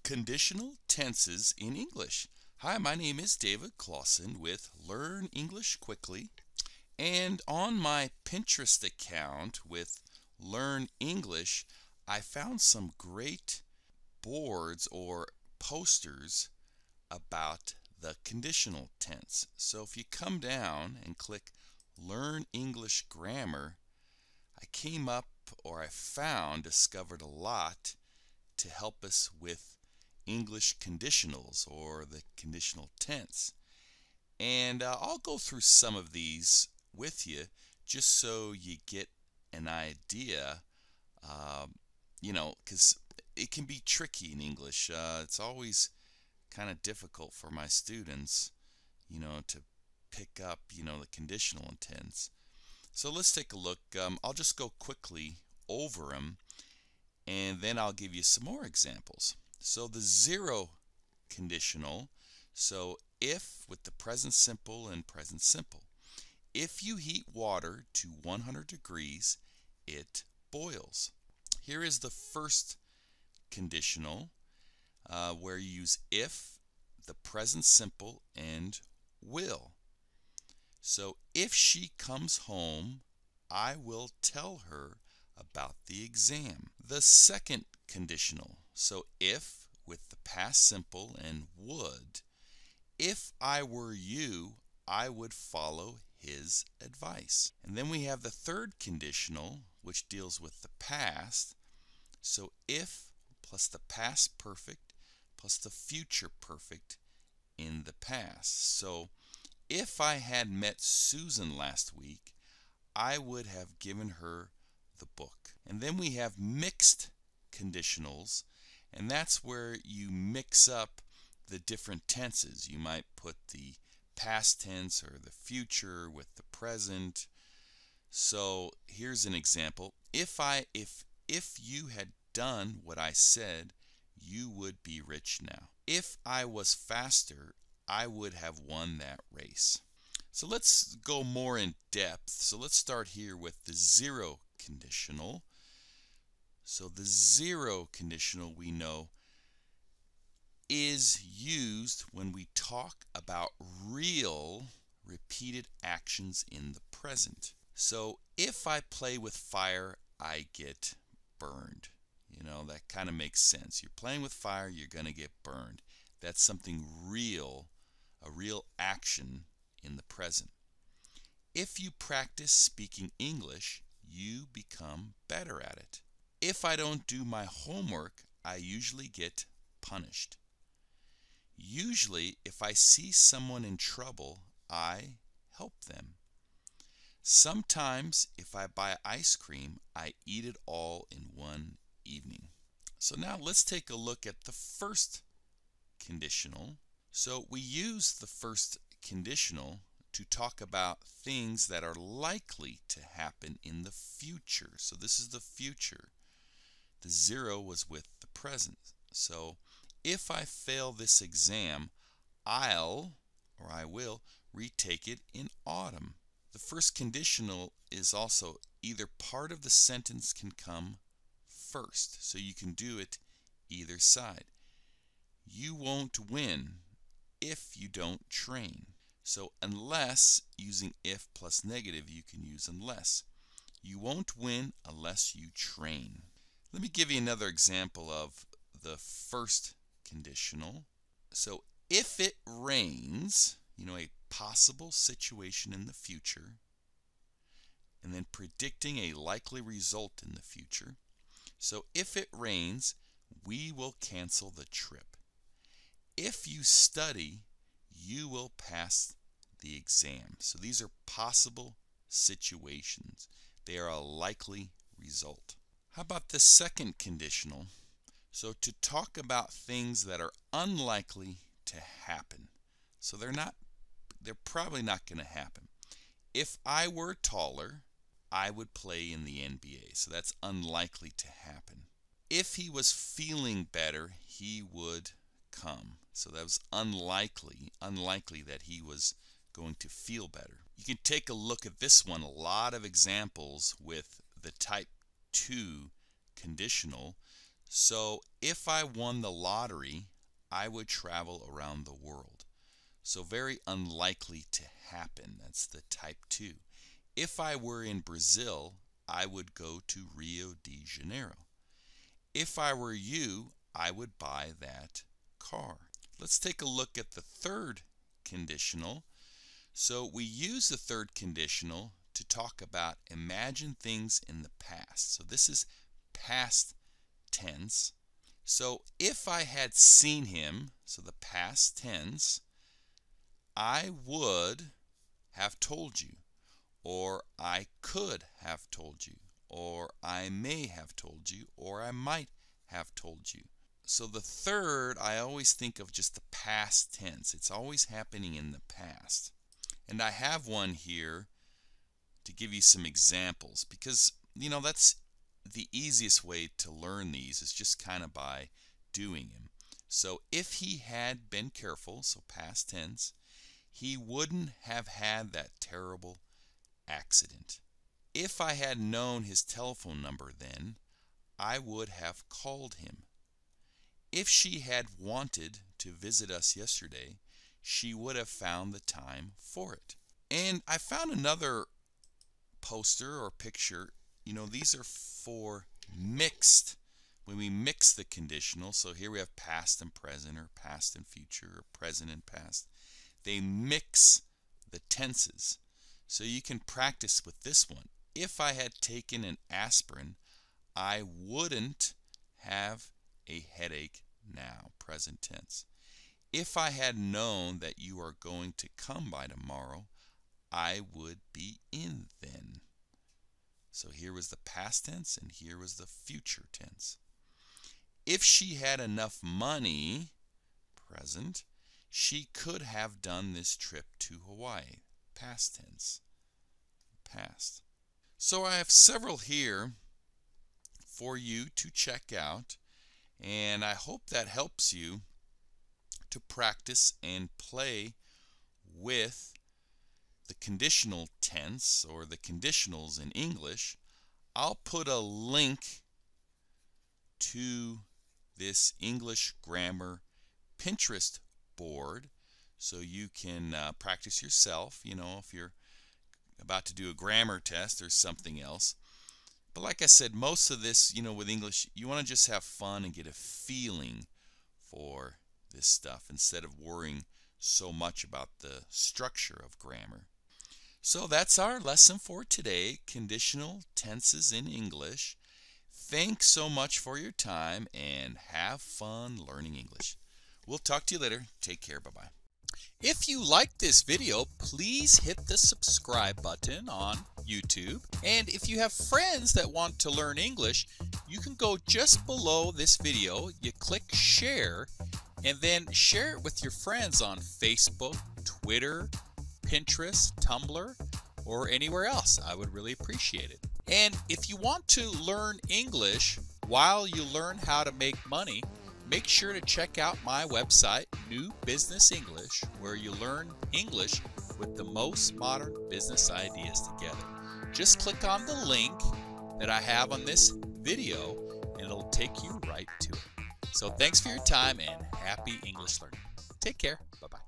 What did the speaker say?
Conditional tenses in English. Hi, my name is David Claussen with Learn English Quickly. And on my Pinterest account with Learn English, I found some great boards or posters about the conditional tense. So if you come down and click Learn English Grammar, I came up, or I found, discovered a lot to help us with English conditionals or the conditional tense. And I'll go through some of these with you just so you get an idea, because it can be tricky in English. It's always kind of difficult for my students, to pick up, the conditional and tense. So let's take a look. I'll just go quickly over them, and then I'll give you some more examples. So the zero conditional, so if with the present simple and present simple. If you heat water to 100 degrees, it boils. Here is the first conditional where you use if, the present simple, and will. So if she comes home, I will tell her about the exam. The second conditional, so if with the past simple and would. If I were you, I would follow his advice. And then we have the third conditional, which deals with the past. So if plus the past perfect plus the future perfect in the past. So if I had met Susan last week, I would have given her the book. And then we have mixed conditionals, and that's where you mix up the different tenses. You might put the past tense or the future with the present. So here's an example. If you had done what I said, you would be rich now. If I was faster, I would have won that race. So let's go more in depth. So let's start here with the zero conditional. So the zero conditional, we know, is used when we talk about real repeated actions in the present. So if I play with fire, I get burned. That kind of makes sense. You're playing with fire, you're going to get burned. That's something real, a real action in the present. If you practice speaking English, you become better at it. If I don't do my homework, I usually get punished. Usually, if I see someone in trouble, I help them. Sometimes, if I buy ice cream, I eat it all in one evening. So now let's take a look at the first conditional. So we use the first conditional to talk about things that are likely to happen in the future. So this is the future. The zero was with the present. So if I fail this exam, I will retake it in autumn. The first conditional is also either part of the sentence can come first. So you can do it either side. You won't win if you don't train. So unless, using if plus negative, you can use unless. You won't win unless you train. Let me give you another example of the first conditional. So if it rains, a possible situation in the future, and then predicting a likely result in the future. So if it rains, we will cancel the trip. If you study, you will pass the exam. So these are possible situations. They are a likely result. How about the second conditional? So to talk about things that are unlikely to happen. So they're probably not going to happen. If I were taller, I would play in the NBA. So that's unlikely to happen. If he was feeling better, he would come. So that was unlikely that he was going to feel better. You can take a look at this one. A lot of examples with the type 2 conditional. So if I won the lottery, I would travel around the world. So very unlikely to happen. That's the type 2. If I were in Brazil, I would go to Rio de Janeiro. If I were you, I would buy that car. Let's take a look at the third conditional. So we use the third conditional to talk about imagine things in the past. So this is past tense. So if I had seen him, so the past tense, I would have told you, or I could have told you, or I may have told you, or I might have told you. So the third, I always think of just the past tense. It's always happening in the past. And I have one here to give you some examples because, you know, that's the easiest way to learn these is just kind of by doing them. So if he had been careful, so past tense, he wouldn't have had that terrible accident. If I had known his telephone number then, I would have called him. If she had wanted to visit us yesterday, she would have found the time for it. And I found another poster or picture. You know, these are for mixed, when we mix the conditional. So here we have past and present, or past and future, or present and past. They mix the tenses. So you can practice with this one. If I had taken an aspirin, I wouldn't have a headache now, present tense. If I had known that you are going to come by tomorrow, I would be in then. So here was the past tense and here was the future tense. If she had enough money, present, she could have done this trip to Hawaii, past tense, past. So I have several here for you to check out, and I hope that helps you to practice and play with the conditional tense or the conditionals in English. I'll put a link to this English grammar Pinterest board so you can practice yourself, you know, if you're about to do a grammar test or something else. But like I said, most of this, you know, with English, you want to just have fun and get a feeling for this stuff instead of worrying so much about the structure of grammar. So that's our lesson for today, conditional tenses in English. Thanks so much for your time and have fun learning English. We'll talk to you later. Take care. Bye-bye. If you liked this video, please hit the subscribe button on YouTube. And if you have friends that want to learn English, you can go just below this video, you click share, and then share it with your friends on Facebook, Twitter, Pinterest, Tumblr, or anywhere else. I would really appreciate it. And if you want to learn English while you learn how to make money, make sure to check out my website, New Business English, where you learn English with the most modern business ideas together. Just click on the link that I have on this video and it'll take you right to it. So thanks for your time and happy English learning. Take care. Bye-bye.